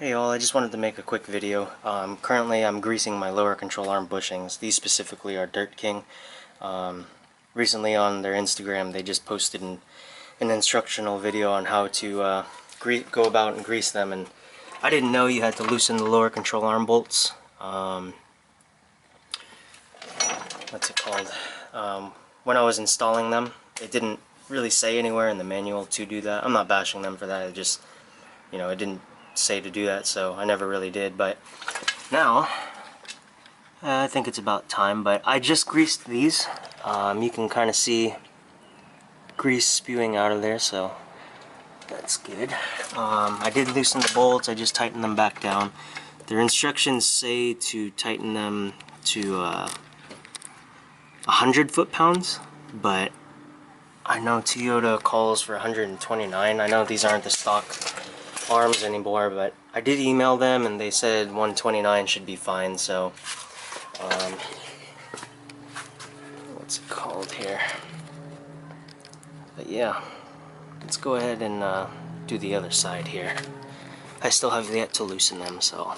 Hey all, I just wanted to make a quick video. Currently I'm greasing my lower control arm bushings. These specifically are Dirt King. Recently on their Instagram they just posted an instructional video on how to go about and grease them, and I didn't know you had to loosen the lower control arm bolts. What's it called? When I was installing them, it didn't really say anywhere in the manual to do that. I'm not bashing them for that, it just, it didn't say to do that, so I never really did. But now I think it's about time. But I just greased these. You can kind of see grease spewing out of there, so that's good. I did loosen the bolts. I just tightened them back down. Their instructions say to tighten them to 100 foot-pounds, but I know Toyota calls for 129. I know these aren't the stock arms anymore, but I did email them and they said 129 should be fine. So what's it called here? But yeah, let's go ahead and do the other side here. I still have yet to loosen them, so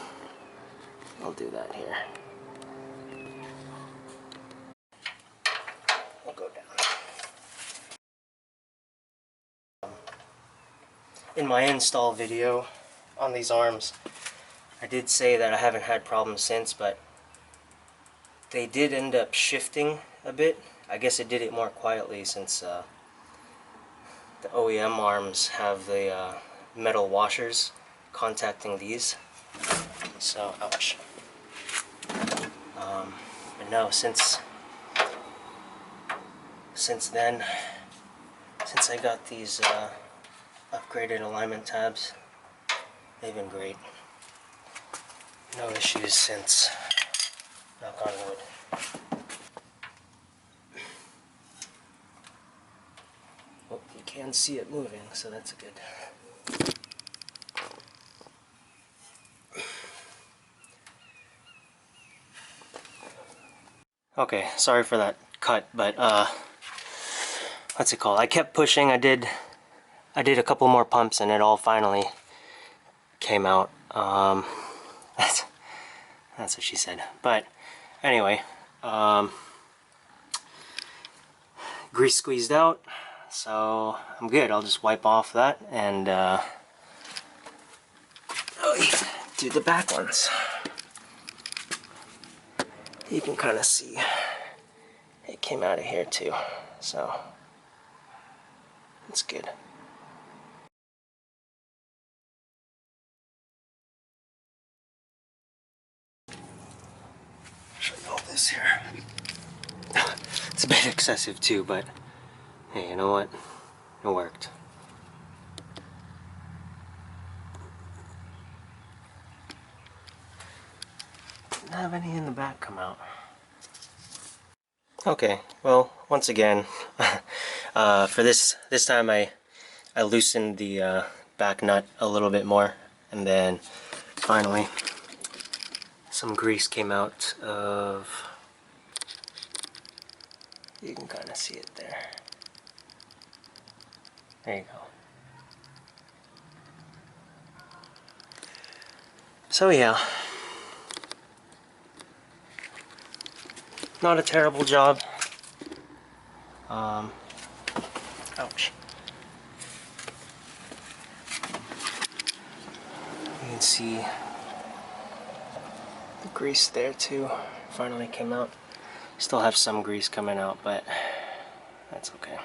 I'll do that here. I'll go down. In my install video on these arms, I did say that I haven't had problems since, but they did end up shifting a bit. I guess it did it more quietly since the OEM arms have the metal washers contacting these. So, ouch. But no, since then, since I got these upgraded alignment tabs, they've been great. No issues since, knock on wood. Well, you can see it moving, so that's good. Okay, sorry for that cut, but what's it called? I kept pushing. I did a couple more pumps and it all finally came out. That's what she said. But anyway, grease squeezed out, so I'm good. I'll just wipe off that and do the back ones. You can kind of see it came out of here too, so it's good. Show you all this here. It's a bit excessive too, but hey, you know what? It worked. Didn't have any in the back come out. Okay, well, once again, for this time I loosened the back nut a little bit more, and then finally some grease came out of, you can kind of see it there. There you go. So yeah, not a terrible job. Ouch. You can see the grease there too. Finally came out. Still have some grease coming out, but that's okay.